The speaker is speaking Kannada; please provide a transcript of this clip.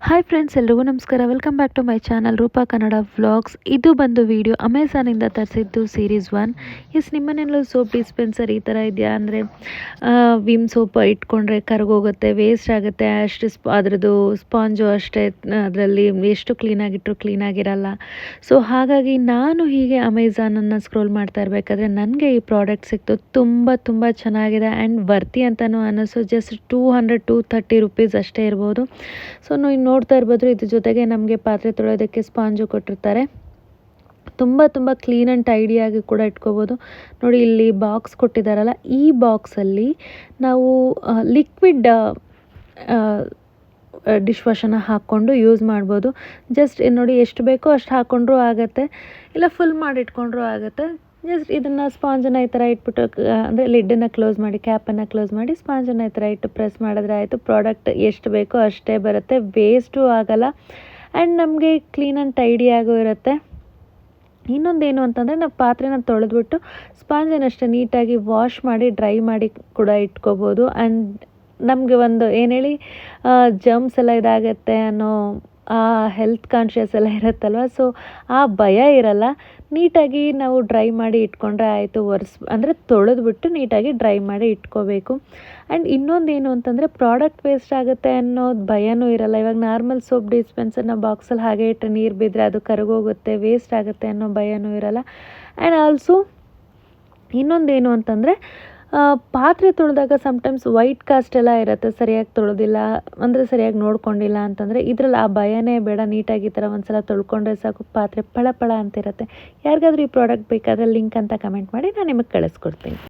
ಹಾಯ್ ಫ್ರೆಂಡ್ಸ್, ಎಲ್ರಿಗೂ ನಮಸ್ಕಾರ. Welcome back to my channel Roopa Kannada vlogs. ಇದು ಬಂದು ವಿಡಿಯೋ ಅಮೆಝಾನಿಂದ ತರಿಸಿದ್ದು ಸೀರೀಸ್ 1. ನಿಮ್ಮನೆಯಲ್ಲೂ ಸೋಪ್ ಡಿಸ್ಪೆನ್ಸರ್ ಈ ಥರ ಇದೆಯಾ ಅಂದರೆ ವಿಮ್ ಸೋಪ್ ಇಟ್ಕೊಂಡ್ರೆ ಕರಗೋಗುತ್ತೆ, ವೇಸ್ಟ್ ಆಗುತ್ತೆ. ಅಷ್ಟು ಅದರದ್ದು ಸ್ಪಾಂಜು ಅಷ್ಟೇ, ಅದರಲ್ಲಿ ಎಷ್ಟು ಕ್ಲೀನಾಗಿಟ್ಟರು ಕ್ಲೀನಾಗಿರಲ್ಲ. ಸೊ ಹಾಗಾಗಿ ನಾನು ಹೀಗೆ ಅಮೆಝಾನನ್ನು ಸ್ಕ್ರೋಲ್ ಮಾಡ್ತಾ ಇರಬೇಕಾದ್ರೆ ನನಗೆ ಈ ಪ್ರಾಡಕ್ಟ್ ಸಿಕ್ತು. ತುಂಬ ಚೆನ್ನಾಗಿದೆ ಆ್ಯಂಡ್ ವರ್ತಿ ಅಂತಲೂ ಅನ್ನಿಸು. ಜಸ್ಟ್ 230 ರುಪೀಸ್ ಅಷ್ಟೇ ಇರ್ಬೋದು. ಸೊ ನೀವು ನೋಡ್ತಾ ಇರ್ಬೋದು, ಇದ್ರ ಜೊತೆಗೆ ನಮಗೆ ಪಾತ್ರೆ ತೊಳೆಯೋದಕ್ಕೆ ಸ್ಪಾಂಜು ಕೊಟ್ಟಿರ್ತಾರೆ. ತುಂಬ ಕ್ಲೀನ್ ಆ್ಯಂಡ್ ಟೈಡಿಯಾಗಿ ಕೂಡ ಇಟ್ಕೋಬೋದು. ನೋಡಿ, ಇಲ್ಲಿ ಬಾಕ್ಸ್ ಕೊಟ್ಟಿದ್ದಾರಲ್ಲ, ಈ ಬಾಕ್ಸಲ್ಲಿ ನಾವು ಲಿಕ್ವಿಡ್ ಡಿಶ್ ವಾಶನ್ನು ಹಾಕ್ಕೊಂಡು ಯೂಸ್ ಮಾಡ್ಬೋದು. ಜಸ್ಟ್ ನೋಡಿ, ಎಷ್ಟು ಬೇಕೋ ಅಷ್ಟು ಹಾಕ್ಕೊಂಡ್ರೂ ಆಗುತ್ತೆ, ಇಲ್ಲ ಫುಲ್ ಮಾಡಿ ಇಟ್ಕೊಂಡ್ರೂ ಆಗುತ್ತೆ. ಜಸ್ಟ್ ಇದನ್ನು ಸ್ಪಾಂಜನ್ನು ಈ ಥರ ಇಟ್ಬಿಟ್ಟು, ಅಂದರೆ ಲಿಡ್ಡನ್ನು ಕ್ಲೋಸ್ ಮಾಡಿ, ಕ್ಯಾಪನ್ನು ಕ್ಲೋಸ್ ಮಾಡಿ, ಸ್ಪಾಂಜನ್ನು ಈ ಥರ ಇಟ್ಟು ಪ್ರೆಸ್ ಮಾಡಿದ್ರೆ ಆಯಿತು. ಪ್ರಾಡಕ್ಟ್ ಎಷ್ಟು ಬೇಕೋ ಅಷ್ಟೇ ಬರುತ್ತೆ, ವೇಸ್ಟು ಆಗೋಲ್ಲ ಆ್ಯಂಡ್ ನಮಗೆ ಕ್ಲೀನ್ ಆ್ಯಂಡ್ ಟೈಡಿಯಾಗೂ ಇರುತ್ತೆ. ಇನ್ನೊಂದೇನು ಅಂತಂದರೆ, ನಾವು ಪಾತ್ರೆನ ತೊಳೆದ್ಬಿಟ್ಟು ಸ್ಪಾಂಜನ್ನಷ್ಟೇ ನೀಟಾಗಿ ವಾಶ್ ಮಾಡಿ ಡ್ರೈ ಮಾಡಿ ಕೂಡ ಇಟ್ಕೋಬೋದು. ಆ್ಯಂಡ್ ನಮಗೆ ಒಂದು ಏನು ಹೇಳಿ, ಜರ್ಮ್ಸ್ ಎಲ್ಲ ಇದಾಗತ್ತೆ ಅನ್ನೋ ಆ ಹೆಲ್ತ್ ಕಾನ್ಷಿಯಸ್ ಎಲ್ಲ ಇರುತ್ತಲ್ವ, ಸೊ ಆ ಭಯ ಇರಲ್ಲ. ನೀಟಾಗಿ ನಾವು ಡ್ರೈ ಮಾಡಿ ಇಟ್ಕೊಂಡ್ರೆ ಆಯಿತು. ಅಂದರೆ ತೊಳೆದ್ಬಿಟ್ಟು ನೀಟಾಗಿ ಡ್ರೈ ಮಾಡಿ ಇಟ್ಕೋಬೇಕು. ಆ್ಯಂಡ್ ಇನ್ನೊಂದೇನು ಅಂತಂದರೆ, ಪ್ರಾಡಕ್ಟ್ ವೇಸ್ಟ್ ಆಗುತ್ತೆ ಅನ್ನೋದು ಭಯನೂ ಇರಲ್ಲ. ಇವಾಗ ನಾರ್ಮಲ್ ಸೋಪ್ ಡಿಸ್ಪೆನ್ಸರ್ನ ಬಾಕ್ಸಲ್ಲಿ ಹಾಗೆ ಇಟ್ಟರೆ ನೀರು ಬಿದ್ದರೆ ಅದು ಕರಗೋಗುತ್ತೆ, ವೇಸ್ಟ್ ಆಗುತ್ತೆ ಅನ್ನೋ ಭಯನೂ ಇರಲ್ಲ. ಆ್ಯಂಡ್ ಆಲ್ಸೋ ಇನ್ನೊಂದೇನು ಅಂತಂದರೆ, ಪಾತ್ರೆ ತೊಳೆದಾಗ ಸಮ್ಟೈಮ್ಸ್ ವೈಟ್ ಕಾಸ್ಟ್ ಎಲ್ಲ ಇರುತ್ತೆ, ಸರಿಯಾಗಿ ತೊಳೆದಿಲ್ಲ ಅಂದರೆ ಸರಿಯಾಗಿ ನೋಡ್ಕೊಂಡಿಲ್ಲ ಅಂತಂದರೆ. ಇದರಲ್ಲಿ ಆ ಭಯನೇ ಬೇಡ. ನೀಟಾಗಿ ಈ ಥರ ಒಂದು ಸಲ ತೊಳ್ಕೊಂಡ್ರೆ ಸಾಕು, ಪಾತ್ರೆ ಪಳ ಅಂತಿರುತ್ತೆ. ಯಾರಿಗಾದ್ರೂ ಈ ಪ್ರಾಡಕ್ಟ್ ಬೇಕಾದರೆ ಲಿಂಕ್ ಅಂತ ಕಮೆಂಟ್ ಮಾಡಿ, ನಾನು ನಿಮಗೆ ಕಳಿಸ್ಕೊಡ್ತೀನಿ.